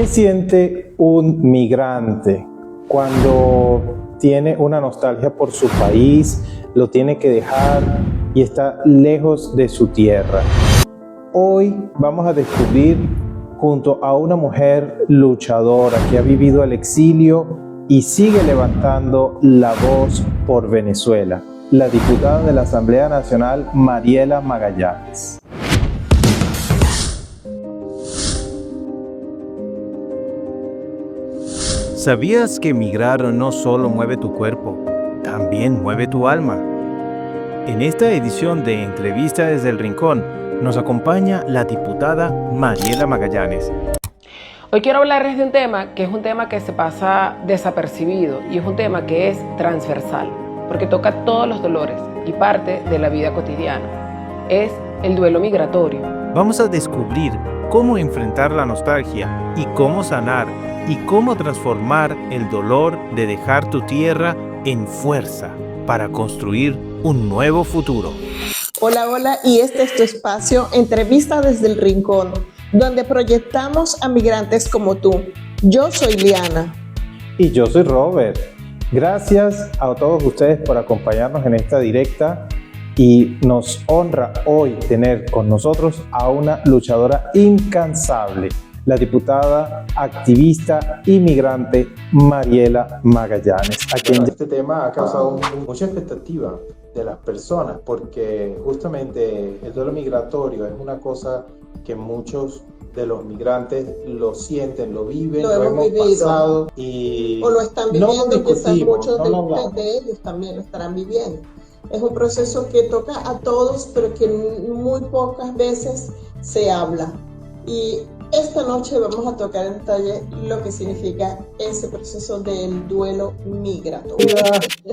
¿Qué siente un migrante cuando tiene una nostalgia por su país, lo tiene que dejar y está lejos de su tierra? Hoy vamos a descubrir junto a una mujer luchadora que ha vivido el exilio y sigue levantando la voz por Venezuela, la diputada de la Asamblea Nacional, Mariela Magallanes. ¿Sabías que migrar no solo mueve tu cuerpo, también mueve tu alma? En esta edición de Entrevista desde el Rincón nos acompaña la diputada Mariela Magallanes. Hoy quiero hablarles de un tema que es un tema que se pasa desapercibido y es un tema que es transversal, porque toca todos los dolores y parte de la vida cotidiana. Es el duelo migratorio. Vamos a descubrir cómo enfrentar la nostalgia y cómo sanar y cómo transformar el dolor de dejar tu tierra en fuerza para construir un nuevo futuro. Hola, y este es tu espacio, Entrevista desde el Rincón, donde proyectamos a migrantes como tú. Yo soy Liana. Y yo soy Robert. Gracias a todos ustedes por acompañarnos en esta directa y nos honra hoy tener con nosotros a una luchadora incansable, la diputada, activista y migrante Mariela Magallanes. Este tema ha causado mucha expectativa de las personas porque justamente el duelo migratorio es una cosa que muchos de los migrantes lo sienten, lo viven, lo hemos pasado y o lo están viviendo, no quizás muchos no de ellos también lo estarán viviendo. Es un proceso que toca a todos, pero que muy pocas veces se habla. Y esta noche vamos a tocar en detalle lo que significa ese proceso del duelo migratorio.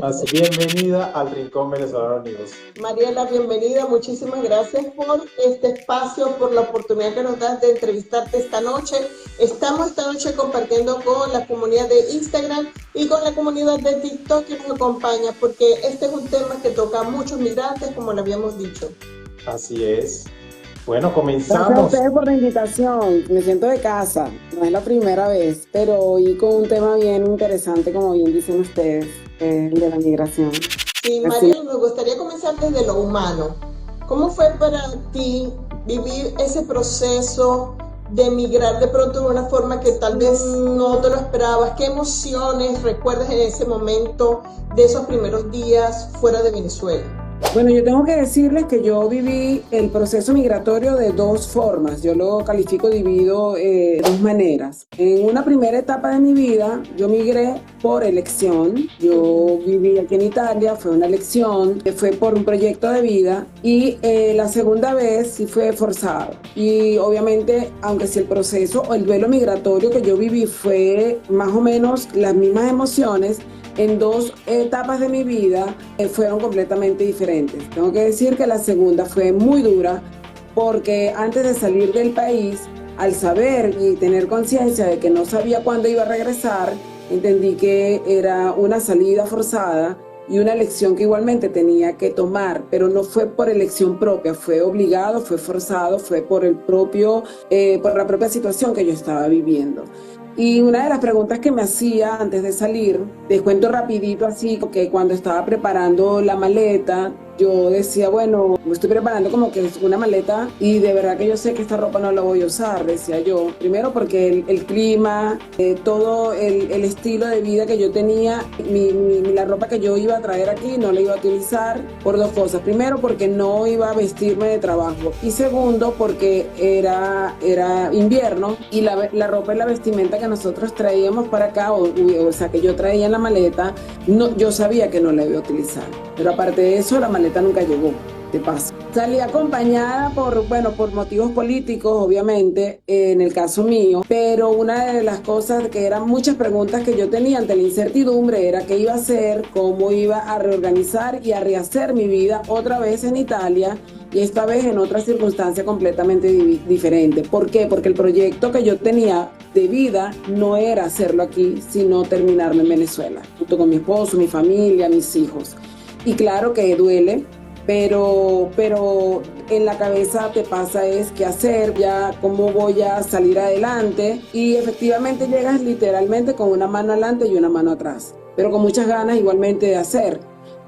Así, bienvenida al Rincón Venezolano Unidos. Mariela, bienvenida. Muchísimas gracias por este espacio, por la oportunidad que nos das de entrevistarte esta noche. Estamos esta noche compartiendo con la comunidad de Instagram y con la comunidad de TikTok que nos acompaña, porque este es un tema que toca a muchos migrantes, como lo habíamos dicho. Así es. Bueno, comenzamos. Gracias a ustedes por la invitación. Me siento de casa. No es la primera vez, pero hoy con un tema bien interesante, como bien dicen ustedes, el de la migración. Sí, Mariela, me gustaría comenzar desde lo humano. ¿Cómo fue para ti vivir ese proceso de migrar de pronto de una forma que tal vez no te lo esperabas? ¿Qué emociones recuerdas en ese momento de esos primeros días fuera de Venezuela? Bueno, yo tengo que decirles que yo viví el proceso migratorio de dos formas. Yo lo califico dividido de dos maneras. En una primera etapa de mi vida, yo migré por elección. Yo viví aquí en Italia, fue una elección, fue por un proyecto de vida. Y la segunda vez sí fue forzado. Y obviamente, aunque si el proceso o el duelo migratorio que yo viví fue más o menos las mismas emociones, en dos etapas de mi vida fueron completamente diferentes. Tengo que decir que la segunda fue muy dura porque antes de salir del país, al saber y tener conciencia de que no sabía cuándo iba a regresar, entendí que era una salida forzada y una elección que igualmente tenía que tomar, pero no fue por elección propia, fue obligado, fue forzado, fue por la propia situación que yo estaba viviendo. Y una de las preguntas que me hacía antes de salir, les cuento rapidito así, que cuando estaba preparando la maleta, yo decía, bueno, me estoy preparando como que es una maleta y de verdad que yo sé que esta ropa no la voy a usar, decía yo. Primero porque el clima, todo el estilo de vida que yo tenía, la ropa que yo iba a traer aquí no la iba a utilizar por dos cosas. Primero porque no iba a vestirme de trabajo y segundo porque era invierno y la ropa y la vestimenta que nosotros traíamos para acá, o sea que yo traía en la maleta, yo sabía que no la iba a utilizar. Pero aparte de eso, la maleta nunca llegó, de paso. Salí acompañada por motivos políticos, obviamente, en el caso mío, pero una de las cosas que eran muchas preguntas que yo tenía ante la incertidumbre era qué iba a hacer, cómo iba a reorganizar y a rehacer mi vida otra vez en Italia y esta vez en otra circunstancia completamente diferente. ¿Por qué? Porque el proyecto que yo tenía de vida no era hacerlo aquí, sino terminarlo en Venezuela, junto con mi esposo, mi familia, mis hijos. Y claro que duele, pero en la cabeza te pasa es qué hacer, ya cómo voy a salir adelante, y efectivamente llegas literalmente con una mano adelante y una mano atrás, pero con muchas ganas igualmente de hacer.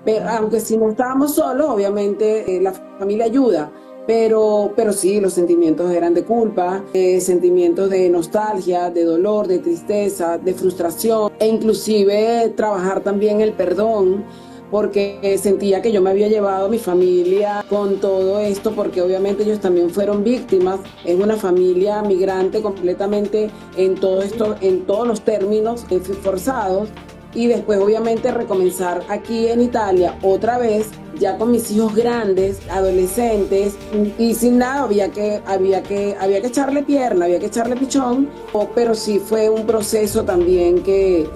Pero aunque si no estábamos solos, obviamente la familia ayuda. Pero sí, los sentimientos eran de culpa, sentimientos de nostalgia, de dolor, de tristeza, de frustración, e inclusive trabajar también el perdón, porque sentía que yo me había llevado a mi familia con todo esto, porque obviamente ellos también fueron víctimas. Es una familia migrante completamente en todo esto, en todos los términos forzados. Y después obviamente recomenzar aquí en Italia otra vez, ya con mis hijos grandes, adolescentes, y sin nada, había que echarle pierna, había que echarle pichón, pero sí fue un proceso también que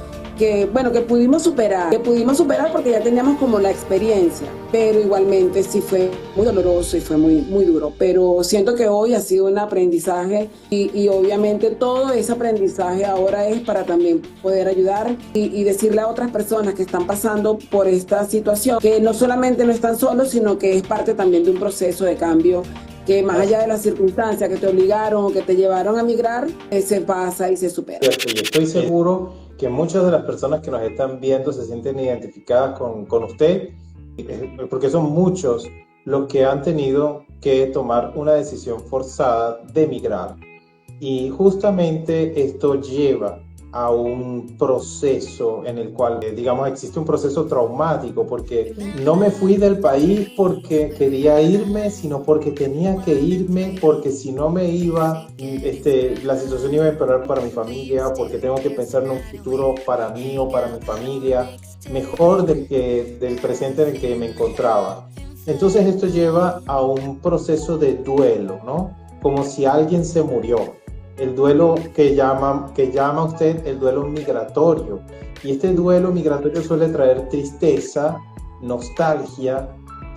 pudimos superar porque ya teníamos como la experiencia, pero igualmente sí fue muy doloroso y fue muy, muy duro, pero siento que hoy ha sido un aprendizaje y obviamente todo ese aprendizaje ahora es para también poder ayudar y decirle a otras personas que están pasando por esta situación que no solamente no están solos, sino que es parte también de un proceso de cambio, que más allá de las circunstancias que te obligaron o que te llevaron a migrar, se pasa y se supera. Y estoy seguro que muchas de las personas que nos están viendo se sienten identificadas con usted, porque son muchos los que han tenido que tomar una decisión forzada de migrar. Y justamente esto lleva a un proceso en el cual, digamos, existe un proceso traumático, porque no me fui del país porque quería irme, sino porque tenía que irme, porque si no me iba, la situación iba a empeorar para mi familia, porque tengo que pensar en un futuro para mí o para mi familia, mejor del presente en el que me encontraba. Entonces esto lleva a un proceso de duelo, ¿no? Como si alguien se murió. El duelo que llama usted el duelo migratorio. Y este duelo migratorio suele traer tristeza, nostalgia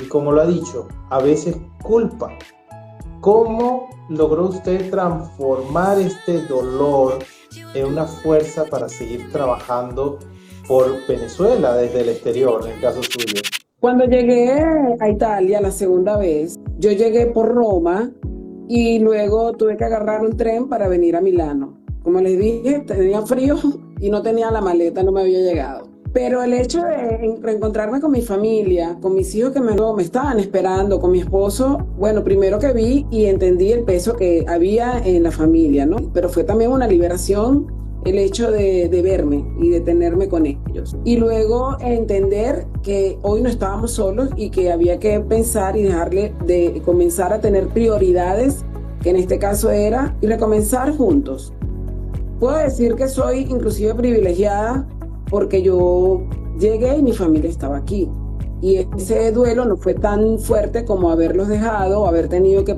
y, como lo ha dicho, a veces culpa. ¿Cómo logró usted transformar este dolor en una fuerza para seguir trabajando por Venezuela desde el exterior, en el caso suyo? Cuando llegué a Italia la segunda vez, yo llegué por Roma y luego tuve que agarrar un tren para venir a Milano. Como les dije, tenía frío y no tenía la maleta, no me había llegado. Pero el hecho de reencontrarme con mi familia, con mis hijos que me estaban esperando, con mi esposo, bueno, primero que vi y entendí el peso que había en la familia, ¿no? Pero fue también una liberación el hecho de verme y de tenerme con ellos. Y luego entender que hoy no estábamos solos y que había que pensar y dejarle de comenzar a tener prioridades, que en este caso era, y recomenzar juntos. Puedo decir que soy inclusive privilegiada porque yo llegué y mi familia estaba aquí. Y ese duelo no fue tan fuerte como haberlos dejado o haber tenido que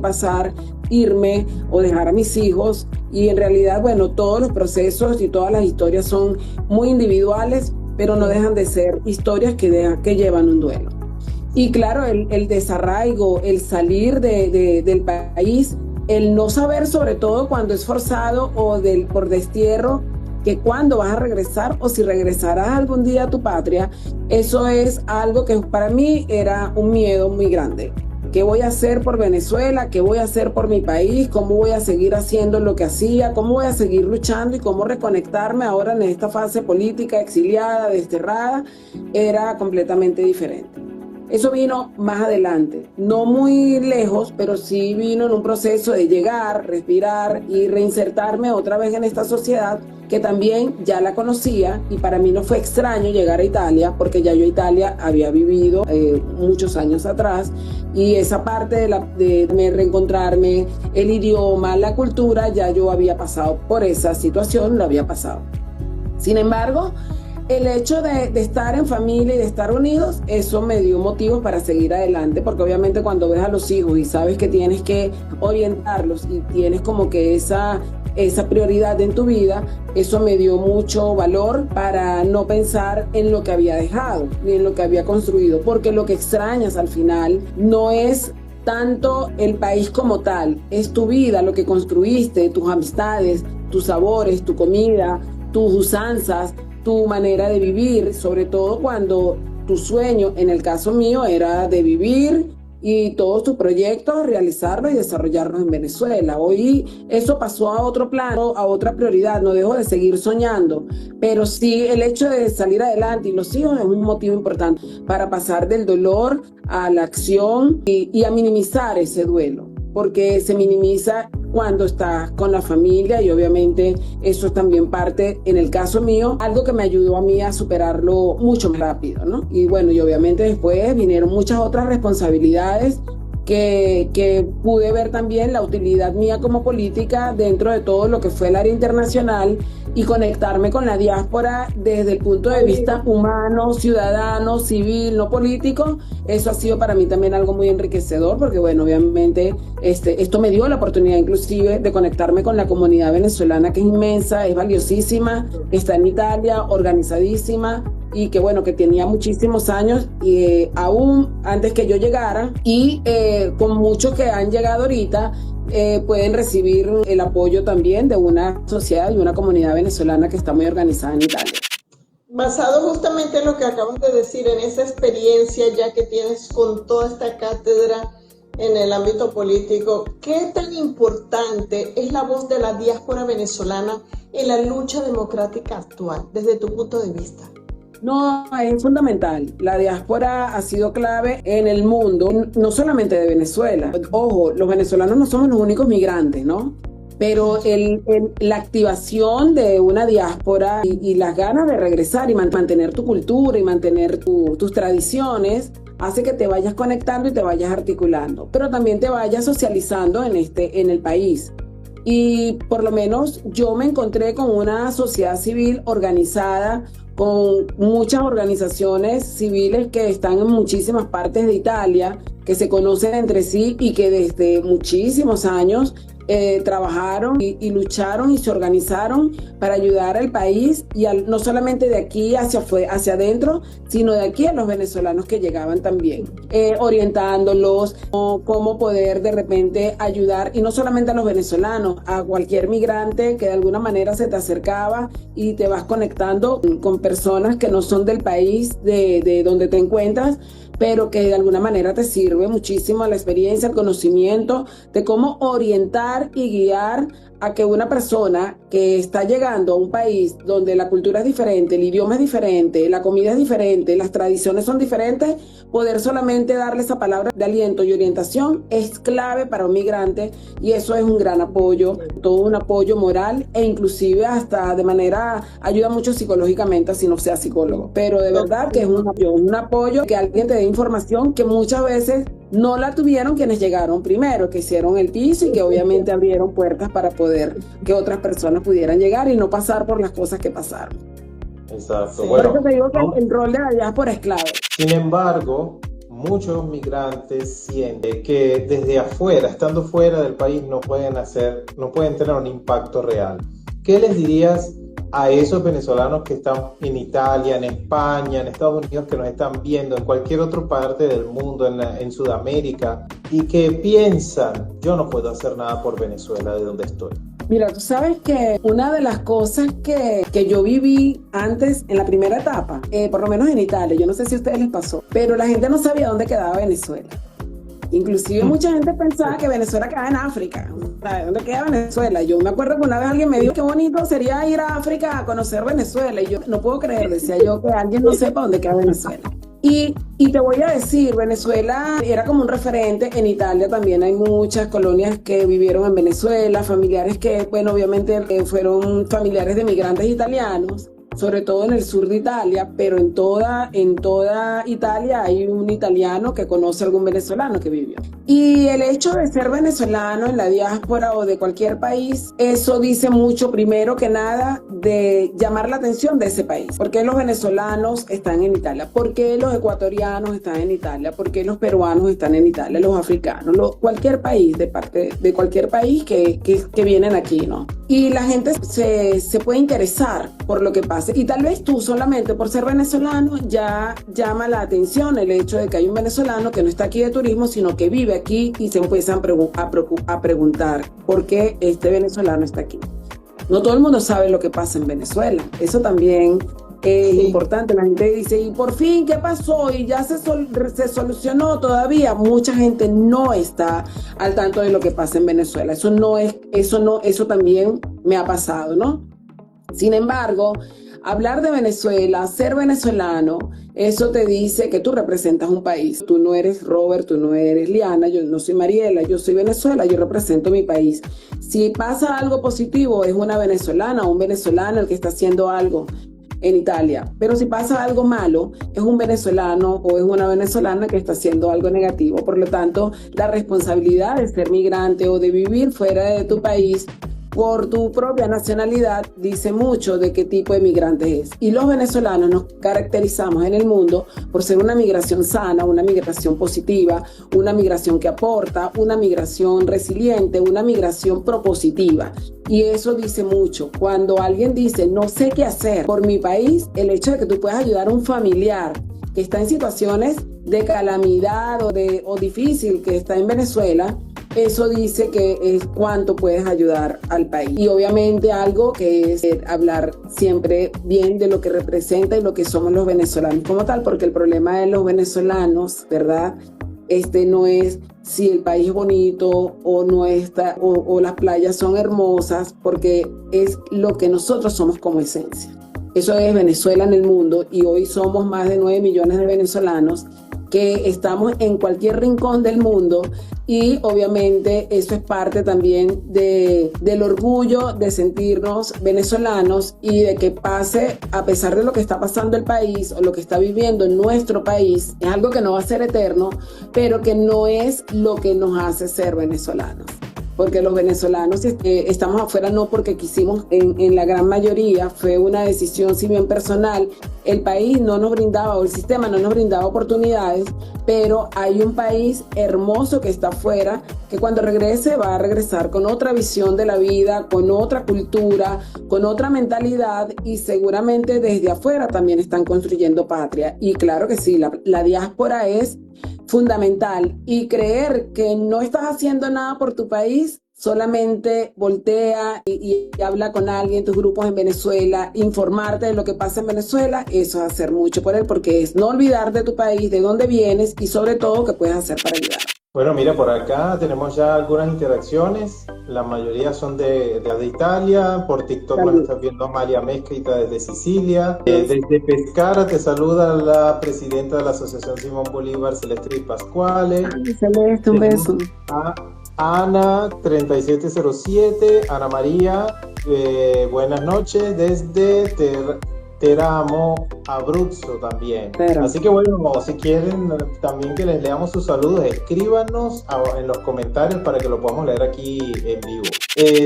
irme o dejar a mis hijos. Y en realidad, bueno, todos los procesos y todas las historias son muy individuales, pero no dejan de ser historias que llevan un duelo. Y claro, el desarraigo, el salir del país, el no saber, sobre todo cuando es forzado o por destierro, que cuándo vas a regresar o si regresarás algún día a tu patria, eso es algo que para mí era un miedo muy grande. ¿Qué voy a hacer por Venezuela? ¿Qué voy a hacer por mi país? ¿Cómo voy a seguir haciendo lo que hacía? ¿Cómo voy a seguir luchando? ¿Y cómo reconectarme ahora en esta fase política exiliada, desterrada? Era completamente diferente. Eso vino más adelante, no muy lejos, pero sí vino en un proceso de llegar, respirar y reinsertarme otra vez en esta sociedad que también ya la conocía, y para mí no fue extraño llegar a Italia porque ya yo Italia había vivido muchos años atrás, y esa parte de reencontrarme, el idioma, la cultura, ya yo había pasado por esa situación, lo había pasado. Sin embargo, el hecho de estar en familia y de estar unidos, eso me dio motivos para seguir adelante, porque obviamente cuando ves a los hijos y sabes que tienes que orientarlos y tienes como que esa prioridad en tu vida, eso me dio mucho valor para no pensar en lo que había dejado ni en lo que había construido, porque lo que extrañas al final no es tanto el país como tal, es tu vida, lo que construiste, tus amistades, tus sabores, tu comida, tus usanzas, tu manera de vivir, sobre todo cuando tu sueño, en el caso mío, era de vivir y todos tus proyectos, realizarlos y desarrollarlos en Venezuela. Hoy eso pasó a otro plano, a otra prioridad. No dejo de seguir soñando, pero sí el hecho de salir adelante y los hijos es un motivo importante para pasar del dolor a la acción y a minimizar ese duelo, porque se minimiza cuando estás con la familia y obviamente eso es también parte, en el caso mío, algo que me ayudó a mí a superarlo mucho más rápido, ¿no? Y bueno, y obviamente después vinieron muchas otras responsabilidades que pude ver también la utilidad mía como política dentro de todo lo que fue el área internacional y conectarme con la diáspora desde el punto de vista humano, ciudadano, civil, no político. Eso ha sido para mí también algo muy enriquecedor porque, bueno, obviamente esto me dio la oportunidad inclusive de conectarme con la comunidad venezolana, que es inmensa, es valiosísima, está en Italia, organizadísima, y que bueno, que tenía muchísimos años aún antes que yo llegara, y con muchos que han llegado ahorita pueden recibir el apoyo también de una sociedad y una comunidad venezolana que está muy organizada en Italia. Basado justamente en lo que acabas de decir, en esa experiencia ya que tienes con toda esta cátedra en el ámbito político, ¿qué tan importante es la voz de la diáspora venezolana en la lucha democrática actual, desde tu punto de vista? No, es fundamental. La diáspora ha sido clave en el mundo, no solamente de Venezuela. Ojo, los venezolanos no somos los únicos migrantes, ¿no? Pero la activación de una diáspora y las ganas de regresar y mantener tu cultura y mantener tus tradiciones hace que te vayas conectando y te vayas articulando, pero también te vayas socializando en el país. Y por lo menos yo me encontré con una sociedad civil organizada, con muchas organizaciones civiles que están en muchísimas partes de Italia, que se conocen entre sí y que desde muchísimos años trabajaron y lucharon y se organizaron para ayudar al país y no solamente de aquí hacia adentro, sino de aquí a los venezolanos que llegaban también, orientándolos cómo poder de repente ayudar, y no solamente a los venezolanos, a cualquier migrante que de alguna manera se te acercaba y te vas conectando con personas que no son del país de donde te encuentras, pero que de alguna manera te sirve muchísimo la experiencia, el conocimiento de cómo orientar y guiar a que una persona que está llegando a un país donde la cultura es diferente, el idioma es diferente, la comida es diferente, las tradiciones son diferentes, poder solamente darle esa palabra de aliento y orientación es clave para un migrante, y eso es un gran apoyo, todo un apoyo moral e inclusive hasta de manera, ayuda mucho psicológicamente si no sea psicólogo, pero de verdad que es un apoyo que alguien te dé información que muchas veces no la tuvieron quienes llegaron primero, que hicieron el piso y que obviamente abrieron puertas para poder que otras personas pudieran llegar y no pasar por las cosas que pasaron. Exacto. Sí, bueno, por eso te digo que el rol de la diáspora es clave. Sin embargo, muchos migrantes sienten que desde afuera, estando fuera del país, no pueden tener un impacto real. ¿Qué les dirías a esos venezolanos que están en Italia, en España, en Estados Unidos, que nos están viendo, en cualquier otra parte del mundo, en Sudamérica, y que piensan, yo no puedo hacer nada por Venezuela de donde estoy? Mira, tú sabes que una de las cosas que yo viví antes, en la primera etapa, por lo menos en Italia, yo no sé si a ustedes les pasó, pero la gente no sabía dónde quedaba Venezuela. Inclusive mucha gente pensaba que Venezuela quedaba en África. ¿Dónde queda Venezuela? Yo me acuerdo que una vez alguien me dijo qué bonito sería ir a África a conocer Venezuela, y yo no puedo creer, decía yo, que alguien no sepa dónde queda Venezuela. Y te voy a decir, Venezuela era como un referente. En Italia también hay muchas colonias que vivieron en Venezuela, familiares que, bueno, obviamente fueron familiares de migrantes italianos, sobre todo en el sur de Italia, pero en toda Italia hay un italiano que conoce a algún venezolano que vivió. Y el hecho de ser venezolano en la diáspora o de cualquier país, eso dice mucho, primero que nada, de llamar la atención de ese país. ¿Por qué los venezolanos están en Italia? ¿Por qué los ecuatorianos están en Italia? ¿Por qué los peruanos están en Italia? Los africanos, cualquier país, de cualquier país que vienen aquí, ¿no? Y la gente se puede interesar por lo que pasa. Y tal vez tú solamente por ser venezolano ya llama la atención el hecho de que hay un venezolano que no está aquí de turismo, sino que vive aquí, y se empiezan a preguntar por qué este venezolano está aquí. No todo el mundo sabe lo que pasa en Venezuela. Eso también es Sí. importante. La gente dice, y por fin, ¿qué pasó? Y ya se solucionó todavía. Mucha gente no está al tanto de lo que pasa en Venezuela. Eso también me ha pasado, ¿no? Sin embargo, hablar de Venezuela, ser venezolano, eso te dice que tú representas un país. Tú no eres Robert, tú no eres Liana, yo no soy Mariela, yo soy Venezuela, yo represento mi país. Si pasa algo positivo, es una venezolana o un venezolano el que está haciendo algo en Italia. Pero si pasa algo malo, es un venezolano o es una venezolana que está haciendo algo negativo. Por lo tanto, la responsabilidad de ser migrante o de vivir fuera de tu país por tu propia nacionalidad dice mucho de qué tipo de migrante es. Y los venezolanos nos caracterizamos en el mundo por ser una migración sana, una migración positiva, una migración que aporta, una migración resiliente, una migración propositiva. Y eso dice mucho. Cuando alguien dice, no sé qué hacer por mi país, el hecho de que tú puedas ayudar a un familiar que está en situaciones de calamidad o difícil, que está en Venezuela, eso dice que es cuánto puedes ayudar al país. Y obviamente algo que es hablar siempre bien de lo que representa y lo que somos los venezolanos como tal, porque el problema de los venezolanos, ¿verdad? No es si el país es bonito o no está, o las playas son hermosas, porque es lo que nosotros somos como esencia. Eso es Venezuela en el mundo, y hoy somos más de 9 millones de venezolanos que estamos en cualquier rincón del mundo, y obviamente eso es parte también del orgullo de sentirnos venezolanos, y de que pase, a pesar de lo que está pasando el país o lo que está viviendo en nuestro país, es algo que no va a ser eterno, pero que no es lo que nos hace ser venezolanos. Porque los venezolanos estamos afuera no porque quisimos, en la gran mayoría fue una decisión si bien personal. El país no nos brindaba, o el sistema no nos brindaba oportunidades, pero hay un país hermoso que está afuera, que cuando regrese va a regresar con otra visión de la vida, con otra cultura, con otra mentalidad, y seguramente desde afuera también están construyendo patria. Y claro que sí, la diáspora es fundamental, y creer que no estás haciendo nada por tu país, solamente voltea y habla con alguien, tus grupos en Venezuela, informarte de lo que pasa en Venezuela, eso es hacer mucho por él, porque es no olvidar de tu país, de dónde vienes, y sobre todo qué puedes hacer para ayudar. Bueno, mira, por acá tenemos ya algunas interacciones, la mayoría son de Italia. Por TikTok nos estás viendo Amalia Mezquita desde Sicilia. Desde Pescara te saluda la presidenta de la Asociación Simón Bolívar, Celeste Pascuale. Ay, Celeste, un beso. A Ana 3707, Ana María, buenas noches desde Teramo, Abruzzo también. Así que bueno, si quieren también que les leamos sus saludos, escríbanos en los comentarios para que lo podamos leer aquí en vivo.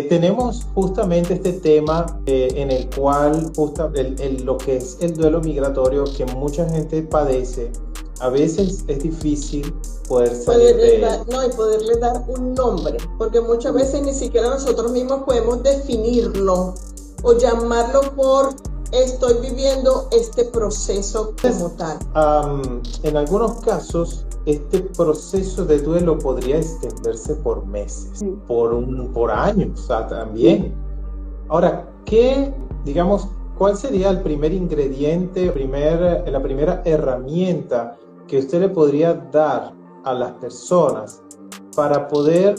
Tenemos justamente este tema en el cual lo que es el duelo migratorio que mucha gente padece. A veces es difícil poder salir de él. Y poderle dar un nombre, porque muchas veces ni siquiera nosotros mismos podemos definirlo o llamarlo por estoy viviendo este proceso como tal. En algunos casos, este proceso de duelo podría extenderse por meses, por años, también. Ahora, ¿cuál sería el primer ingrediente, la primera herramienta que usted le podría dar a las personas para poder,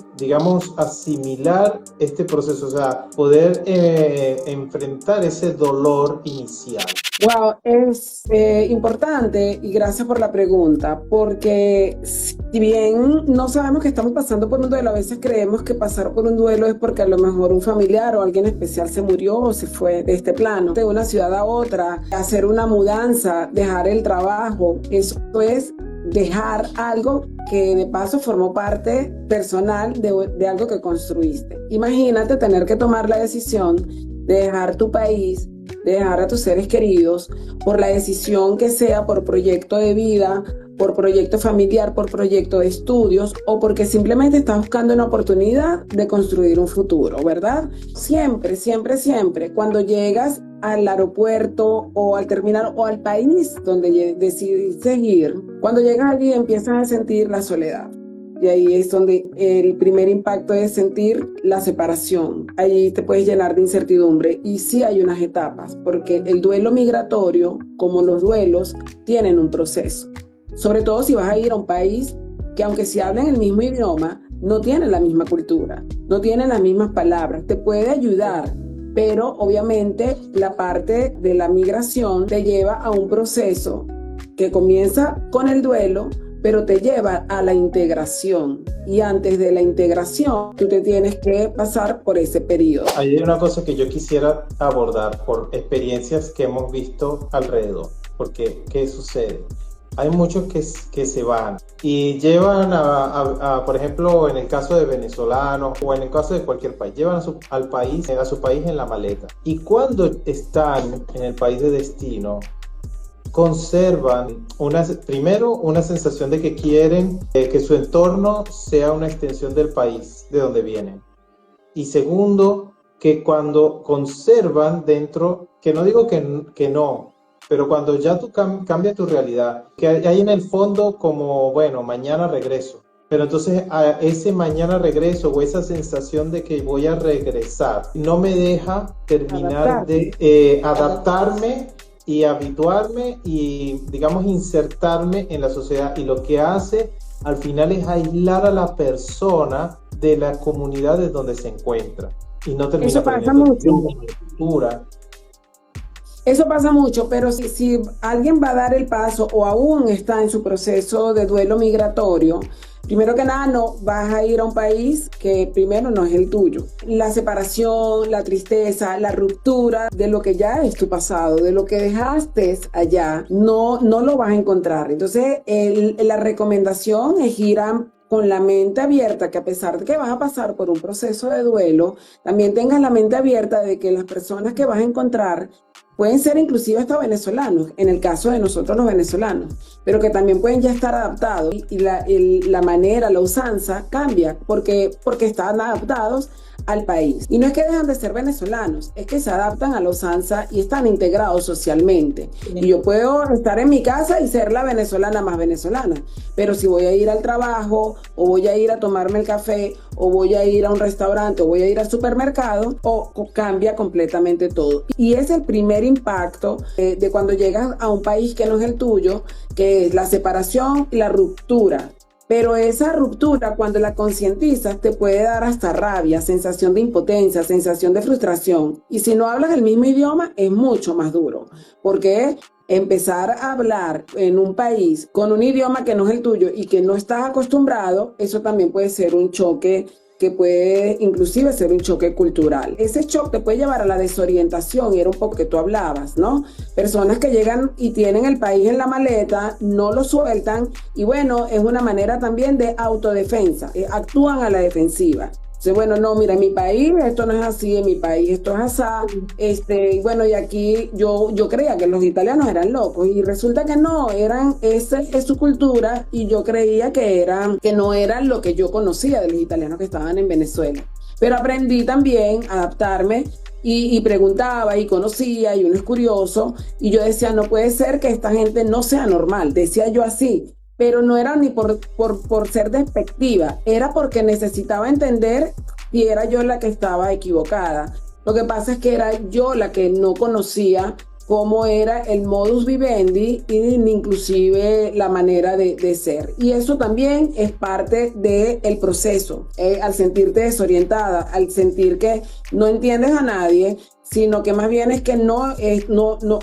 asimilar este proceso, o sea, poder enfrentar ese dolor inicial? Wow, es importante, y gracias por la pregunta, porque si bien no sabemos que estamos pasando por un duelo, a veces creemos que pasar por un duelo es porque a lo mejor un familiar o alguien especial se murió o se fue de este plano, de una ciudad a otra, hacer una mudanza, dejar el trabajo. Eso es dejar algo que de paso formó parte personal de algo que construiste. Imagínate tener que tomar la decisión de dejar tu país, de dejar a tus seres queridos, por la decisión que sea, por proyecto de vida, por proyecto familiar, por proyecto de estudios, o porque simplemente estás buscando una oportunidad de construir un futuro, ¿verdad? Siempre, siempre, siempre, cuando llegas al aeropuerto o al terminal o al país donde decidiste ir, cuando llegas allí empiezas a sentir la soledad. Y ahí es donde el primer impacto es sentir la separación. Allí te puedes llenar de incertidumbre y sí hay unas etapas, porque el duelo migratorio, como los duelos, tienen un proceso. Sobre todo si vas a ir a un país que aunque se hablen el mismo idioma, no tienen la misma cultura, no tienen las mismas palabras. Te puede ayudar, pero obviamente la parte de la migración te lleva a un proceso que comienza con el duelo, pero te lleva a la integración. Y antes de la integración, tú te tienes que pasar por ese periodo. Hay una cosa que yo quisiera abordar por experiencias que hemos visto alrededor. Porque, ¿qué sucede? Hay muchos que se van y llevan por ejemplo, en el caso de venezolanos o en el caso de cualquier país, llevan a su país en la maleta. Y cuando están en el país de destino, conservan primero una sensación de que quieren que su entorno sea una extensión del país de donde vienen. Y segundo, que cuando conservan dentro, que no digo que no, pero cuando ya tú cambia tu realidad, que hay en el fondo como, bueno, mañana regreso. Pero entonces a ese mañana regreso o esa sensación de que voy a regresar no me deja terminar de adaptarme y habituarme y, digamos, insertarme en la sociedad. Y lo que hace al final es aislar a la persona de la comunidad de donde se encuentra. Y no termina Eso pasa mucho. Cultura. Eso pasa mucho, pero si alguien va a dar el paso o aún está en su proceso de duelo migratorio, primero que nada no vas a ir a un país que primero no es el tuyo. La separación, la tristeza, la ruptura de lo que ya es tu pasado, de lo que dejaste allá, no lo vas a encontrar. Entonces, la recomendación es ir con la mente abierta, que a pesar de que vas a pasar por un proceso de duelo, también tengas la mente abierta de que las personas que vas a encontrar pueden ser inclusive hasta venezolanos, en el caso de nosotros los venezolanos, pero que también pueden ya estar adaptados y la manera, la usanza cambia porque están adaptados al país. Y no es que dejan de ser venezolanos, es que se adaptan a la usanza y están integrados socialmente. Y yo puedo estar en mi casa y ser la venezolana más venezolana, pero si voy a ir al trabajo o voy a ir a tomarme el café o voy a ir a un restaurante o voy a ir al supermercado, cambia completamente todo. Y es el primer impacto de cuando llegas a un país que no es el tuyo, que es la separación y la ruptura. Pero esa ruptura, cuando la concientizas, te puede dar hasta rabia, sensación de impotencia, sensación de frustración. Y si no hablas el mismo idioma, es mucho más duro. Porque empezar a hablar en un país con un idioma que no es el tuyo y que no estás acostumbrado, eso también puede ser un choque que puede inclusive ser un choque cultural. Ese choque te puede llevar a la desorientación, y era un poco que tú hablabas, ¿no? Personas que llegan y tienen el país en la maleta, no lo sueltan, y bueno, es una manera también de autodefensa, actúan a la defensiva. Entonces, bueno, no, mira, en mi país esto no es así, en mi país esto es así, bueno, y aquí yo creía que los italianos eran locos, y resulta que no, esa es su cultura, y yo creía que no eran lo que yo conocía de los italianos que estaban en Venezuela. Pero aprendí también a adaptarme, y preguntaba, y conocía, y uno es curioso, y yo decía, no puede ser que esta gente no sea normal, decía yo así. Pero no era ni por ser despectiva, era porque necesitaba entender si era yo la que estaba equivocada. Lo que pasa es que era yo la que no conocía cómo era el modus vivendi y inclusive la manera de ser. Y eso también es parte del proceso. Al sentirte desorientada, al sentir que no entiendes a nadie, sino que más bien es que no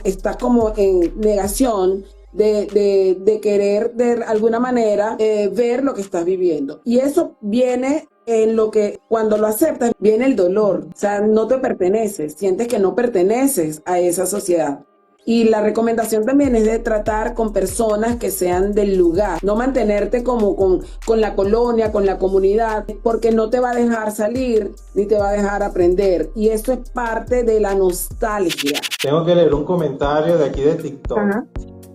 estás como en negación de querer de alguna manera ver lo que estás viviendo. Y eso viene en lo que cuando lo aceptas viene el dolor, o sea, no te perteneces, sientes que no perteneces a esa sociedad. Y la recomendación también es de tratar con personas que sean del lugar, no mantenerte como con la colonia, con la comunidad, porque no te va a dejar salir ni te va a dejar aprender. Y eso es parte de la nostalgia. Tengo que leer un comentario de aquí de TikTok. Ajá.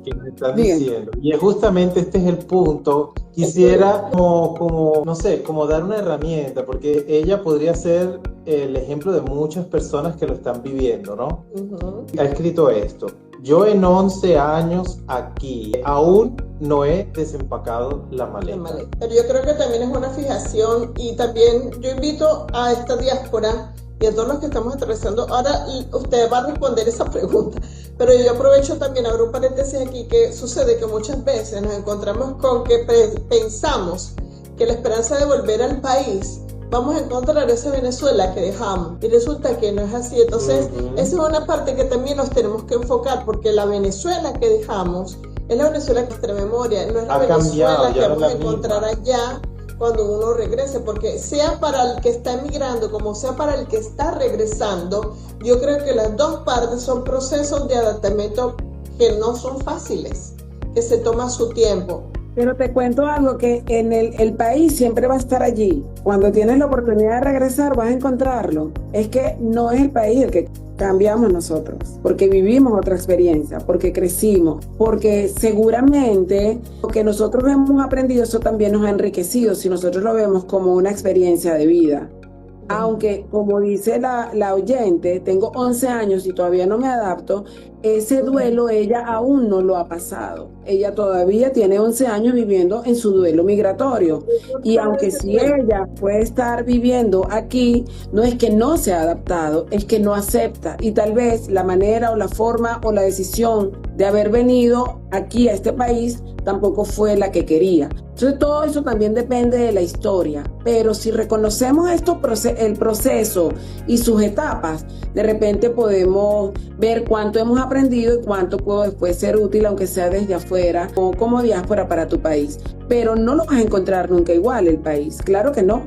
Que me están diciendo, y justamente este es el punto. Quisiera como no sé, como dar una herramienta, porque ella podría ser el ejemplo de muchas personas que lo están viviendo, ¿no? Uh-huh. Ha escrito esto: Yo en 11 años aquí aún no he desempacado la maleta. Pero yo creo que también es una fijación y también yo invito a esta diáspora y a todos los que estamos atravesando. Ahora usted va a responder esa pregunta, pero yo aprovecho también, abro un paréntesis aquí, que sucede que muchas veces nos encontramos con que pensamos que la esperanza de volver al país vamos a encontrar esa Venezuela que dejamos y resulta que no es así. Entonces esa es una parte que también nos tenemos que enfocar, porque la Venezuela que dejamos es la Venezuela que nuestra memoria, no es la Venezuela que vamos a encontrar allá cuando uno regrese, porque sea para el que está emigrando como sea para el que está regresando, yo creo que las dos partes son procesos de adaptamiento que no son fáciles, que se toma su tiempo. Pero te cuento algo, que en el país siempre va a estar allí. Cuando tienes la oportunidad de regresar vas a encontrarlo. Es que no es el país el que cambiamos nosotros, porque vivimos otra experiencia, porque crecimos, porque seguramente lo que nosotros hemos aprendido, eso también nos ha enriquecido si nosotros lo vemos como una experiencia de vida. Aunque, como dice la oyente, tengo 11 años y todavía no me adapto, ese duelo ella aún no lo ha pasado. Ella todavía tiene 11 años viviendo en su duelo migratorio. Y aunque si ella puede estar viviendo aquí, no es que no se ha adaptado, es que no acepta. Y tal vez la manera o la forma o la decisión de haber venido aquí a este país tampoco fue la que quería. Entonces todo eso también depende de la historia, pero si reconocemos el proceso y sus etapas, de repente podemos ver cuánto hemos aprendido y cuánto puedo después ser útil, aunque sea desde afuera o como diáspora para tu país. Pero no lo vas a encontrar nunca igual el país, claro que no.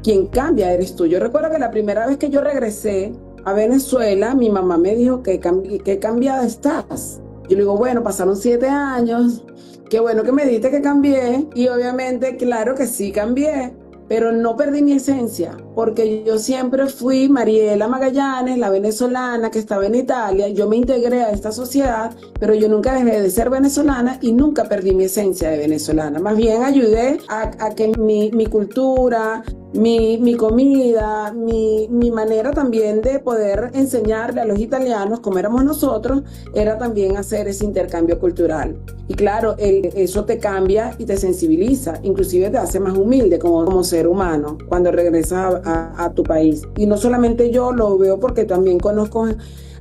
Quien cambia eres tú. Yo recuerdo que la primera vez que yo regresé a Venezuela, mi mamá me dijo que cambiada estás. Yo le digo, bueno, pasaron 7 años, qué bueno que me dijiste que cambié, y obviamente, claro que sí cambié, pero no perdí mi esencia, porque yo siempre fui Mariela Magallanes, la venezolana que estaba en Italia. Yo me integré a esta sociedad, pero yo nunca dejé de ser venezolana y nunca perdí mi esencia de venezolana. Más bien ayudé a que mi cultura, mi comida, mi manera también de poder enseñarle a los italianos cómo éramos nosotros, era también hacer ese intercambio cultural. Y claro, eso te cambia y te sensibiliza, inclusive te hace más humilde como ser humano cuando regresas a tu país. Y no solamente yo lo veo, porque también conozco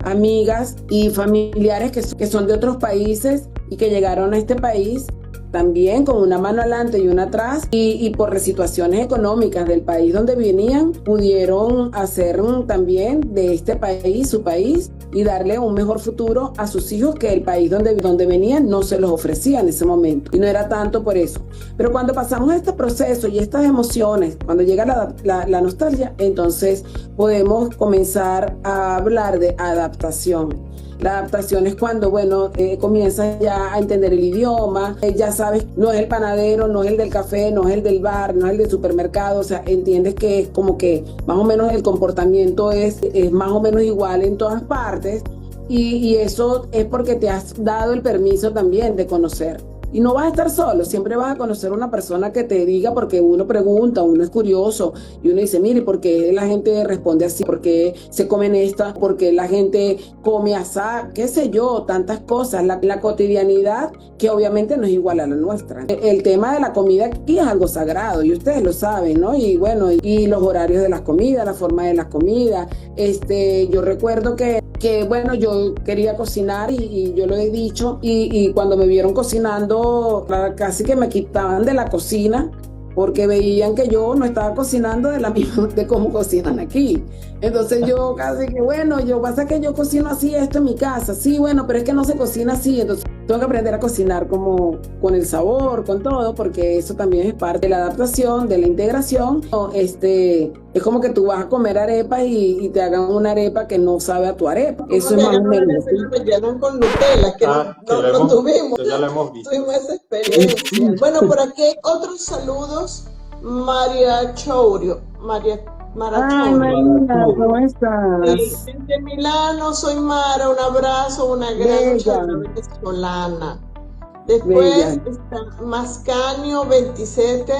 amigas y familiares que son de otros países y que llegaron a este país también con una mano adelante y una atrás, y por situaciones económicas del país donde venían, pudieron hacer también de este país su país y darle un mejor futuro a sus hijos, que el país donde venían no se los ofrecía en ese momento, y no era tanto por eso. Pero cuando pasamos este proceso y estas emociones, cuando llega la nostalgia, entonces podemos comenzar a hablar de adaptación. La adaptación es cuando, comienzas ya a entender el idioma, ya sabes, no es el panadero, no es el del café, no es el del bar, no es el del supermercado, o sea, entiendes que es como que más o menos el comportamiento es más o menos igual en todas partes, y eso es porque te has dado el permiso también de conocer. Y no vas a estar solo, siempre vas a conocer una persona que te diga, porque uno pregunta, uno es curioso y uno dice, mire, ¿por qué la gente responde así? ¿Por qué se comen esta? ¿Por qué la gente come asá? ¿Qué sé yo? Tantas cosas, la cotidianidad que obviamente no es igual a la nuestra. El tema de la comida aquí es algo sagrado y ustedes lo saben, ¿no? Y bueno, y los horarios de las comidas, la forma de las comidas. Yo recuerdo que yo quería cocinar y yo lo he dicho, y cuando me vieron cocinando, casi que me quitaban de la cocina, porque veían que yo no estaba cocinando de cómo cocinan aquí. Entonces yo casi que, pasa que yo cocino así esto en mi casa, sí, pero es que no se cocina así, entonces tengo que aprender a cocinar como con el sabor, con todo, porque eso también es parte de la adaptación, de la integración. Es como que tú vas a comer arepa y te hagan una arepa que no sabe a tu arepa. Eso es más o menos. Me llenan con Nutella, que no tuvimos. Ya lo hemos visto. Tuvimos esa experiencia. Bueno, por aquí hay otros saludos. María Chourio. María Marina, ¿cómo estás? Sí, desde Milano, soy Mara, un abrazo, una gran luchadora venezolana. Después está Mascanio 27,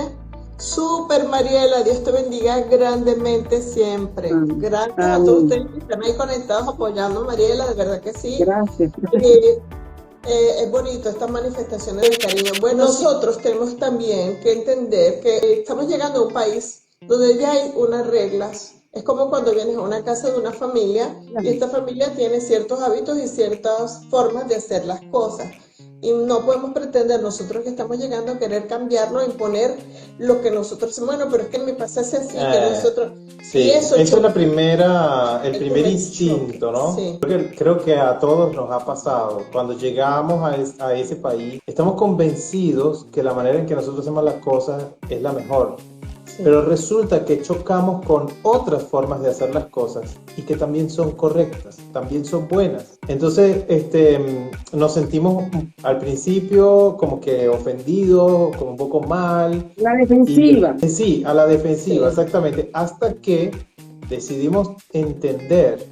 Súper, Mariela, Dios te bendiga grandemente siempre. Gracias a todos Amén. ustedes que están ahí conectados apoyando a Mariela, de verdad que sí. Gracias. Eh, es bonito estas manifestaciones de cariño. Bueno, nosotros tenemos también que entender que estamos llegando a un país donde ya hay unas reglas. Es como cuando vienes a una casa de una familia y esta familia tiene ciertos hábitos y ciertas formas de hacer las cosas. Y no podemos pretender nosotros que estamos llegando a querer cambiarlo, a imponer lo que nosotros, bueno, pero es que en mi país es así, que nosotros... Sí, Y eso es choca. el El primer primer instinto, choque, ¿no? sí. Creo que a todos nos ha pasado. Cuando llegamos a ese país, estamos convencidos que la manera en que nosotros hacemos las cosas es la mejor. Sí. Pero resulta que chocamos con otras formas de hacer las cosas y que también son correctas, también son buenas. Entonces, nos sentimos al principio como que ofendidos, como un poco mal. La defensiva. Sí, a la defensiva, Sí. exactamente. Hasta que decidimos entender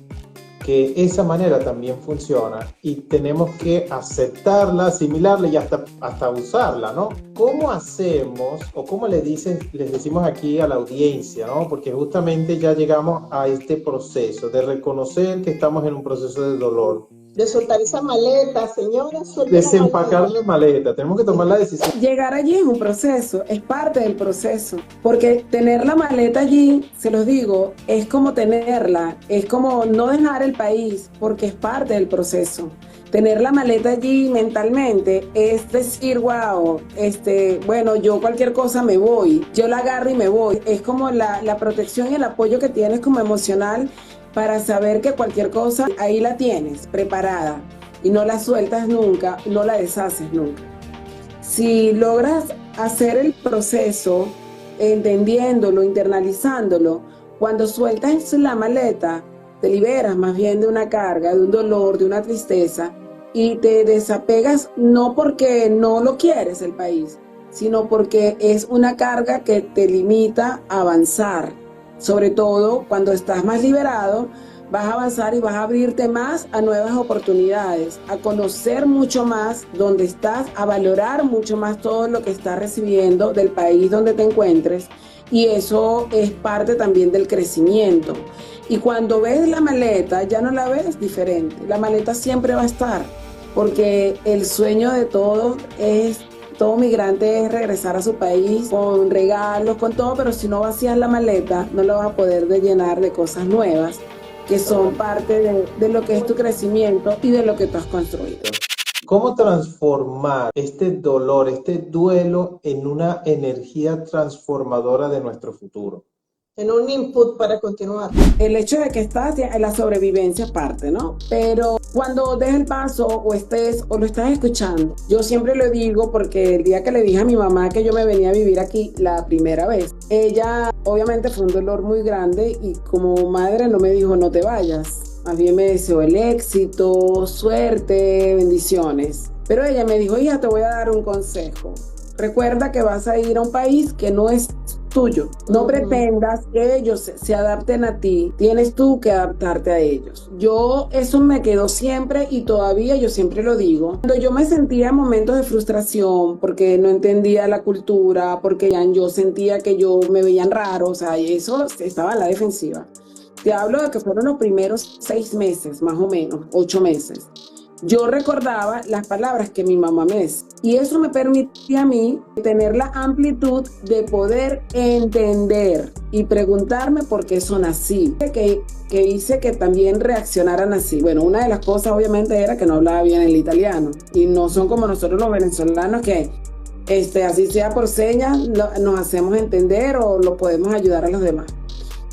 que esa manera también funciona y tenemos que aceptarla, asimilarla y hasta usarla, ¿no? ¿Cómo hacemos o cómo les decimos aquí a la audiencia, ¿no? Porque justamente ya llegamos a este proceso de reconocer que estamos en un proceso de dolor, De soltar esa maleta, señora, suelta la desempacar maleta. la maleta, tenemos que tomar la decisión. Llegar allí es un proceso, es parte del proceso, porque tener la maleta allí, se los digo, es como tenerla, es como no dejar el país, porque es parte del proceso. Tener la maleta allí mentalmente es decir, wow, bueno, yo cualquier cosa me voy, yo la agarro y me voy. Es como la protección y el apoyo que tienes como emocional para saber que cualquier cosa ahí la tienes preparada y no la sueltas nunca, no la deshaces nunca. Si logras hacer el proceso entendiéndolo, internalizándolo, cuando sueltas la maleta, te liberas más bien de una carga, de un dolor, de una tristeza y te desapegas no porque no lo quieres el país, sino porque es una carga que te limita a avanzar. Sobre todo cuando estás más liberado, vas a avanzar y vas a abrirte más a nuevas oportunidades, a conocer mucho más dónde estás, a valorar mucho más todo lo que estás recibiendo del país donde te encuentres. Y eso es parte también del crecimiento. Y cuando ves la maleta, ya no la ves diferente. La maleta siempre va a estar, porque el sueño de todo migrante es regresar a su país con regalos, con todo, pero si no vacías la maleta, no lo vas a poder llenar de cosas nuevas que son parte de lo que es tu crecimiento y de lo que tú has construido. ¿Cómo transformar este dolor, este duelo en una energía transformadora de nuestro futuro? En un input para continuar. El hecho de que estás en la sobrevivencia parte, ¿no? Pero cuando des el paso o lo estás escuchando, yo siempre lo digo porque el día que le dije a mi mamá que yo me venía a vivir aquí la primera vez, ella obviamente fue un dolor muy grande y como madre no me dijo no te vayas, más bien me deseó el éxito, suerte, bendiciones. Pero ella me dijo, hija, te voy a dar un consejo. Recuerda que vas a ir a un país que no es tuyo. No pretendas que ellos se adapten a ti. Tienes tú que adaptarte a ellos. Eso me quedó siempre y todavía yo siempre lo digo. Cuando yo me sentía en momentos de frustración porque no entendía la cultura, porque yo sentía que yo me veían raro, o sea, y eso estaba en la defensiva. Te hablo de que fueron los primeros 6 meses, más o menos, 8 meses. Yo recordaba las palabras que mi mamá me decía y eso me permitía a mí tener la amplitud de poder entender y preguntarme por qué son así, que hice que también reaccionaran así. Bueno, una de las cosas obviamente era que no hablaba bien el italiano y no son como nosotros los venezolanos que así sea por señas nos hacemos entender o lo podemos ayudar a los demás.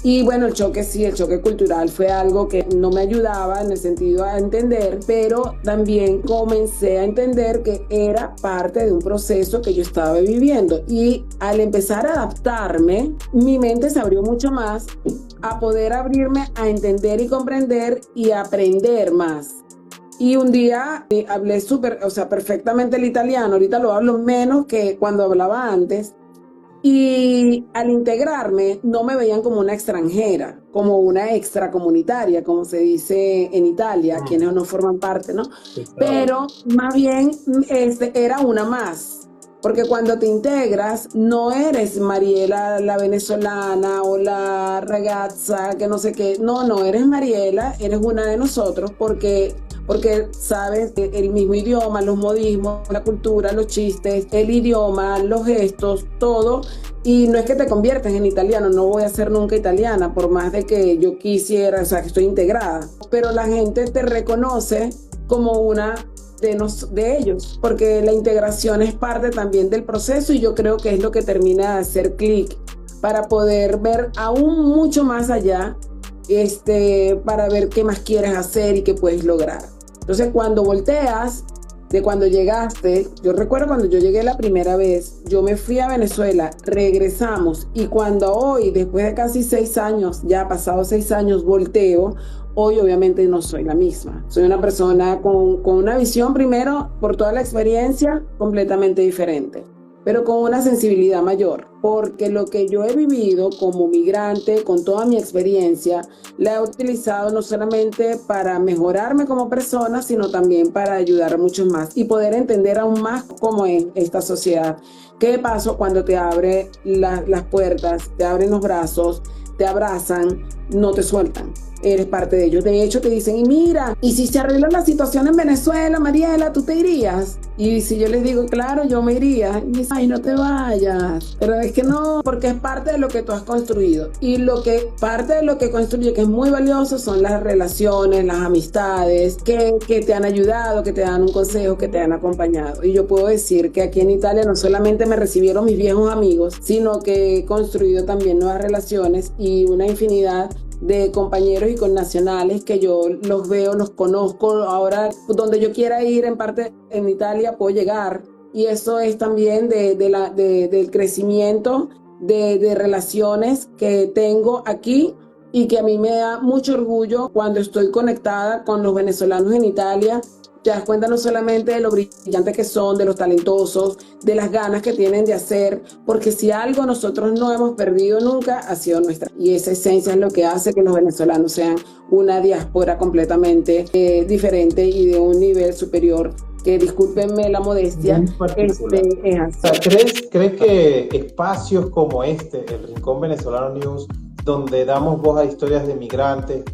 Y bueno, el choque cultural fue algo que no me ayudaba en el sentido a entender, pero también comencé a entender que era parte de un proceso que yo estaba viviendo. Y al empezar a adaptarme, mi mente se abrió mucho más a poder abrirme a entender y comprender y aprender más. Y un día hablé perfectamente el italiano, ahorita lo hablo menos que cuando hablaba antes. Y al integrarme no me veían como una extranjera, como una extracomunitaria, como se dice en Italia, quienes no forman parte, ¿no? Sí, claro. Pero más bien era una más. Porque cuando te integras, no eres Mariela la venezolana o la ragazza que no sé qué. No, eres Mariela, eres una de nosotros porque sabes el mismo idioma, los modismos, la cultura, los chistes, el idioma, los gestos, todo. Y no es que te conviertas en italiano, no voy a ser nunca italiana, por más de que yo quisiera, o sea, que estoy integrada. Pero la gente te reconoce como una de ellos, porque la integración es parte también del proceso y yo creo que es lo que termina de hacer clic para poder ver aún mucho más allá, para ver qué más quieres hacer y qué puedes lograr. Entonces, cuando volteas de cuando llegaste, yo recuerdo cuando yo llegué la primera vez, yo me fui a Venezuela, regresamos y cuando hoy, después de casi 6 años, ya pasado 6 años, volteo, hoy obviamente no soy la misma. Soy una persona con una visión, primero, por toda la experiencia, completamente diferente, pero con una sensibilidad mayor, porque lo que yo he vivido como migrante, con toda mi experiencia, la he utilizado no solamente para mejorarme como persona, sino también para ayudar a muchos más y poder entender aún más cómo es esta sociedad. ¿Qué pasó cuando te abre las puertas, te abren los brazos, te abrazan, no te sueltan? Eres parte de ellos. De hecho, te dicen, y mira, y si se arregla la situación en Venezuela, Mariela, ¿tú te irías? Y si yo les digo, claro, yo me iría, y me dicen, ay, no te vayas. Pero es que no, porque es parte de lo que tú has construido. Y parte de lo que construye, que es muy valioso, son las relaciones, las amistades, que te han ayudado, que te dan un consejo, que te han acompañado. Y yo puedo decir que aquí en Italia no solamente me recibieron mis viejos amigos, sino que he construido también nuevas relaciones y una infinidad de compañeros y connacionales que yo los veo, los conozco, ahora donde yo quiera ir en Italia puedo llegar, y eso es también del crecimiento de relaciones que tengo aquí y que a mí me da mucho orgullo cuando estoy conectada con los venezolanos en Italia. Te das cuenta no solamente de lo brillantes que son, de los talentosos, de las ganas que tienen de hacer, porque si algo nosotros no hemos perdido nunca ha sido nuestra. Y esa esencia es lo que hace que los venezolanos sean una diáspora completamente diferente y de un nivel superior, que discúlpenme la modestia, es así. O sea, ¿crees que espacios como el Rincón Venezolano News, donde damos voz a historias de migrantes,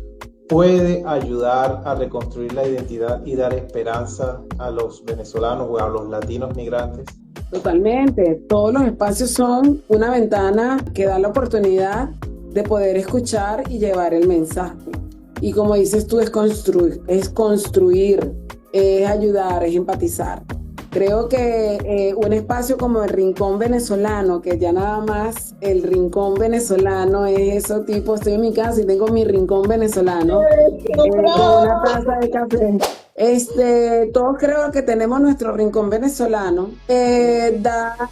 puede ayudar a reconstruir la identidad y dar esperanza a los venezolanos o a los latinos migrantes? Totalmente. Todos los espacios son una ventana que da la oportunidad de poder escuchar y llevar el mensaje. Y como dices tú, es construir, es ayudar, es empatizar. Creo que un espacio como el Rincón Venezolano, que ya nada más el Rincón Venezolano es eso, tipo, estoy en mi casa y tengo mi Rincón Venezolano, con una taza de café. Todos creo que tenemos nuestro Rincón Venezolano. Claro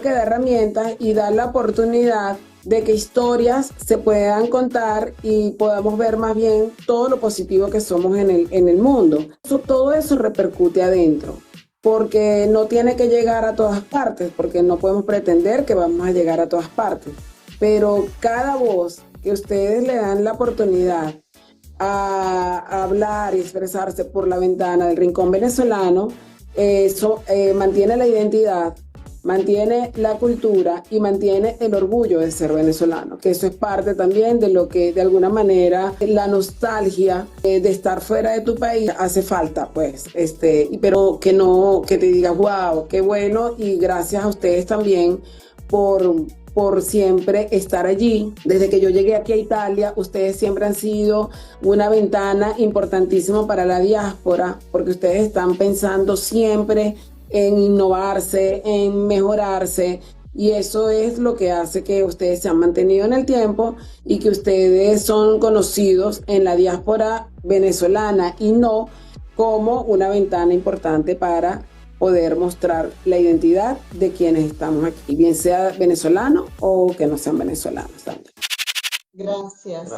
que da herramientas y da la oportunidad de que historias se puedan contar y podamos ver más bien todo lo positivo que somos en el mundo. Todo eso repercute adentro, porque no tiene que llegar a todas partes, porque no podemos pretender que vamos a llegar a todas partes, pero cada voz que ustedes le dan la oportunidad a hablar y expresarse por la ventana del Rincón Venezolano, eso mantiene la identidad, mantiene la cultura y mantiene el orgullo de ser venezolano, que eso es parte también de lo que de alguna manera la nostalgia de estar fuera de tu país hace falta, pues, pero que te digas, wow, qué bueno, y gracias a ustedes también por siempre estar allí. Desde que yo llegué aquí a Italia, ustedes siempre han sido una ventana importantísima para la diáspora, porque ustedes están pensando siempre en innovarse, en mejorarse, y eso es lo que hace que ustedes se han mantenido en el tiempo y que ustedes son conocidos en la diáspora venezolana y no como una ventana importante para poder mostrar la identidad de quienes estamos aquí, bien sea venezolano o que no sean venezolanos también. Gracias,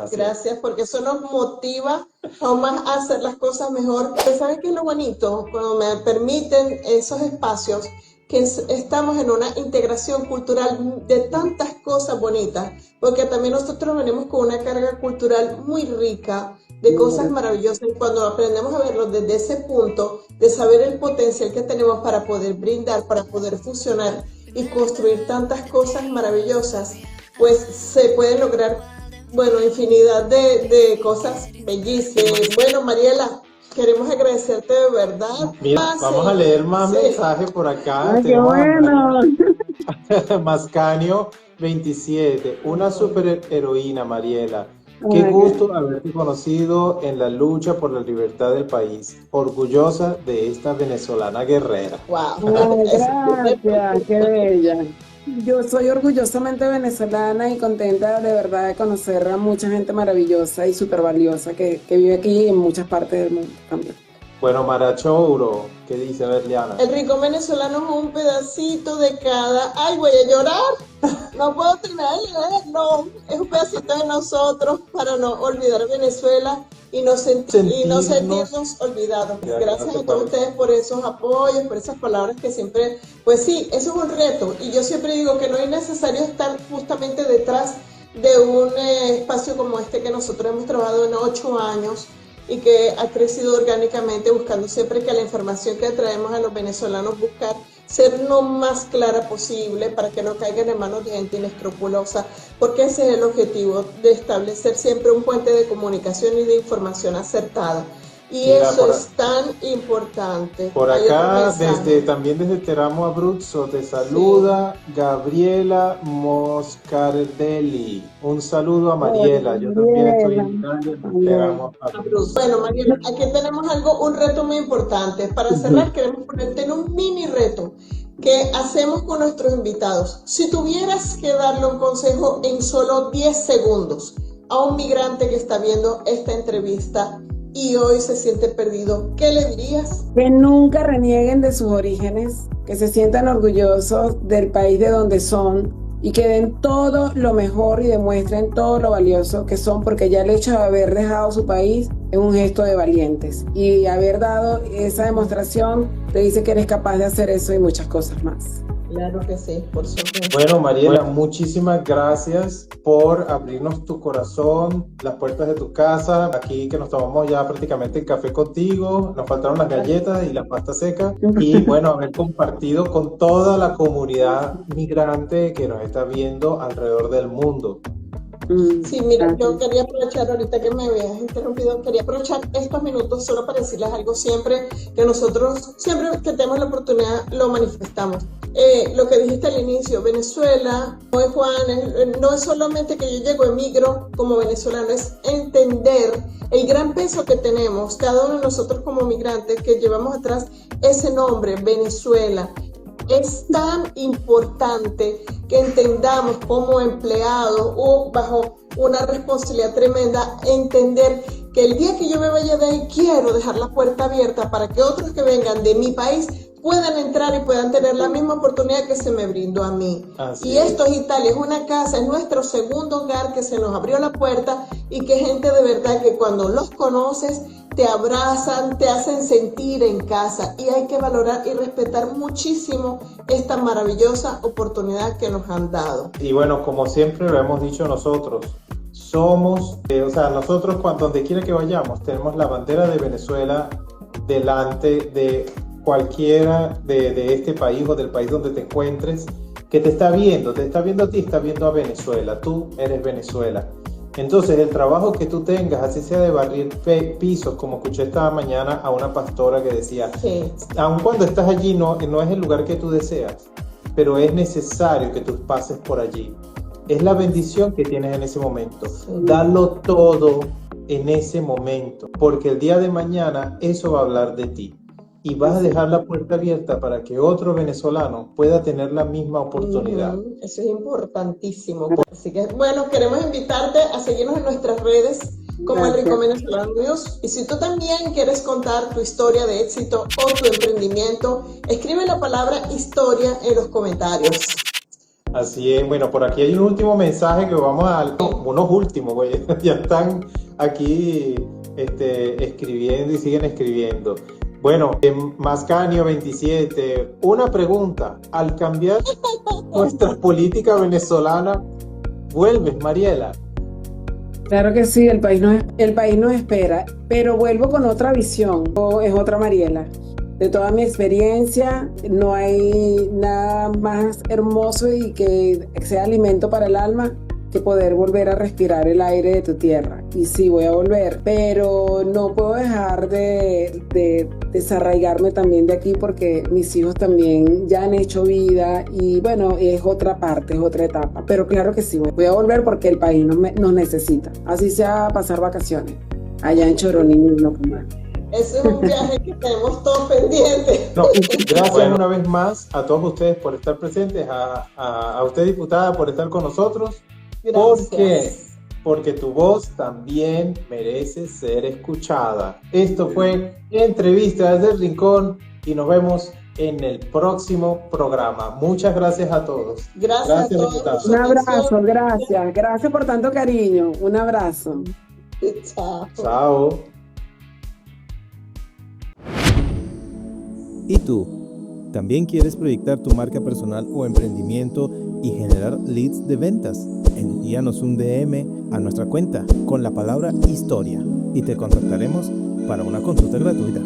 porque eso nos motiva aún más a hacer las cosas mejor. ¿Saben qué es lo bonito? Cuando me permiten esos espacios, que estamos en una integración cultural de tantas cosas bonitas, porque también nosotros venimos con una carga cultural muy rica, de cosas maravillosas. Y cuando aprendemos a verlo desde ese punto, de saber el potencial que tenemos para poder brindar, para poder fusionar y construir tantas cosas maravillosas, pues se puede lograr, bueno, infinidad de cosas bellísimas. Bueno, Mariela, queremos agradecerte de verdad. Mira, vamos a leer más mensajes por acá. ¡Ay, qué bueno! Mascanio 27, una super heroína, Mariela. Qué gusto haberte conocido en la lucha por la libertad del país. Orgullosa de esta venezolana guerrera. ¡Wow! Ay, gracias, qué bella. Yo soy orgullosamente venezolana y contenta de verdad de conocer a mucha gente maravillosa y súper valiosa que vive aquí y en muchas partes del mundo también. Bueno, Marachouro, ¿qué dice Berliana? El rincón venezolano es un pedacito de cada... ¡Ay, voy a llorar! No puedo terminar de leerlo. Es un pedacito de nosotros para no olvidar Venezuela y no sentirnos olvidados. Gracias a todos ustedes por esos apoyos, por esas palabras que siempre... Pues sí, eso es un reto. Y yo siempre digo que no es necesario estar justamente detrás de un espacio como este que nosotros hemos trabajado en 8 años y que ha crecido orgánicamente, buscando siempre que la información que traemos a los venezolanos buscar ser lo más clara posible para que no caigan en manos de gente inescrupulosa, porque ese es el objetivo, de establecer siempre un puente de comunicación y de información acertada. Y mira, eso es tan importante. Por acá, también desde Teramo Abruzzo, te saluda Gabriela Moscardelli. Un saludo a Mariela. Yo también estoy en Teramo Abruzzo. Bueno, Mariela, aquí tenemos un reto muy importante. Para cerrar, queremos ponerte en un mini reto que hacemos con nuestros invitados. Si tuvieras que darle un consejo en solo 10 segundos a un migrante que está viendo esta entrevista y hoy se siente perdido, ¿qué le dirías? Que nunca renieguen de sus orígenes, que se sientan orgullosos del país de donde son y que den todo lo mejor y demuestren todo lo valioso que son, porque ya el hecho de haber dejado su país es un gesto de valientes, y haber dado esa demostración te dice que eres capaz de hacer eso y muchas cosas más. Claro que sí, por supuesto. Bueno, Mariela, muchísimas gracias por abrirnos tu corazón, las puertas de tu casa, aquí que nos tomamos ya prácticamente el café contigo, nos faltaron las galletas y la pasta seca, y bueno, haber compartido con toda la comunidad migrante que nos está viendo alrededor del mundo. Sí, mira, yo quería aprovechar, ahorita que me habías interrumpido, quería aprovechar estos minutos solo para decirles algo siempre, que nosotros, siempre que tenemos la oportunidad, lo manifestamos. Lo que dijiste al inicio, Venezuela, no es Juan, no es solamente que yo llego, emigro como venezolano, es entender el gran peso que tenemos, cada uno de nosotros como migrantes, que llevamos atrás ese nombre, Venezuela. Es tan importante que entendamos como empleados o bajo una responsabilidad tremenda, entender que el día que yo me vaya de ahí quiero dejar la puerta abierta para que otros que vengan de mi país puedan entrar y puedan tener la misma oportunidad que se me brindó a mí. Y esto es Italia, es una casa, es nuestro segundo hogar, que se nos abrió la puerta y que gente de verdad que cuando los conoces te abrazan, te hacen sentir en casa, y hay que valorar y respetar muchísimo esta maravillosa oportunidad que nos han dado. Y bueno, como siempre lo hemos dicho nosotros, somos, nosotros donde quiera que vayamos, tenemos la bandera de Venezuela delante de cualquiera de este país o del país donde te encuentres, que te está viendo a ti, está viendo a Venezuela, tú eres Venezuela. Entonces el trabajo que tú tengas, así sea de barrer pisos, como escuché esta mañana a una pastora que decía, aun cuando estás allí no es el lugar que tú deseas, pero es necesario que tú pases por allí. Es la bendición que tienes en ese momento. Dalo todo en ese momento, porque el día de mañana eso va a hablar de ti. Y vas a dejar la puerta abierta para que otro venezolano pueda tener la misma oportunidad. Eso es importantísimo. Así que, bueno, queremos invitarte a seguirnos en nuestras redes como El Rincón Venezolano News. Y si tú también quieres contar tu historia de éxito o tu emprendimiento, escribe la palabra historia en los comentarios. Así es. Bueno, por aquí hay un último mensaje que vamos a... unos últimos, güey. Ya están aquí escribiendo y siguen escribiendo. Bueno, Mascanio 27, una pregunta. Al cambiar nuestra política venezolana, ¿vuelves, Mariela? Claro que sí, el país nos espera, pero vuelvo con otra visión, es otra Mariela. De toda mi experiencia, no hay nada más hermoso y que sea alimento para el alma que poder volver a respirar el aire de tu tierra. Y sí, voy a volver, pero no puedo dejar de desarraigarme también de aquí porque mis hijos también ya han hecho vida y bueno, es otra parte, es otra etapa. Pero claro que sí, voy a volver porque el país nos necesita. Así sea pasar vacaciones allá en Choroní, no más. Ese es un viaje que tenemos todos pendientes. No, gracias una vez más a todos ustedes por estar presentes, a usted, diputada, por estar con nosotros. Gracias. Porque tu voz también merece ser escuchada. Esto fue Entrevista desde el Rincón y nos vemos en el próximo programa. Muchas gracias a todos. Gracias a todos. Diputada. Un abrazo, gracias. Gracias por tanto cariño. Un abrazo. Chao. Chao. ¿Y tú? ¿También quieres proyectar tu marca personal o emprendimiento y generar leads de ventas? Envíanos un DM a nuestra cuenta con la palabra historia y te contactaremos para una consulta gratuita.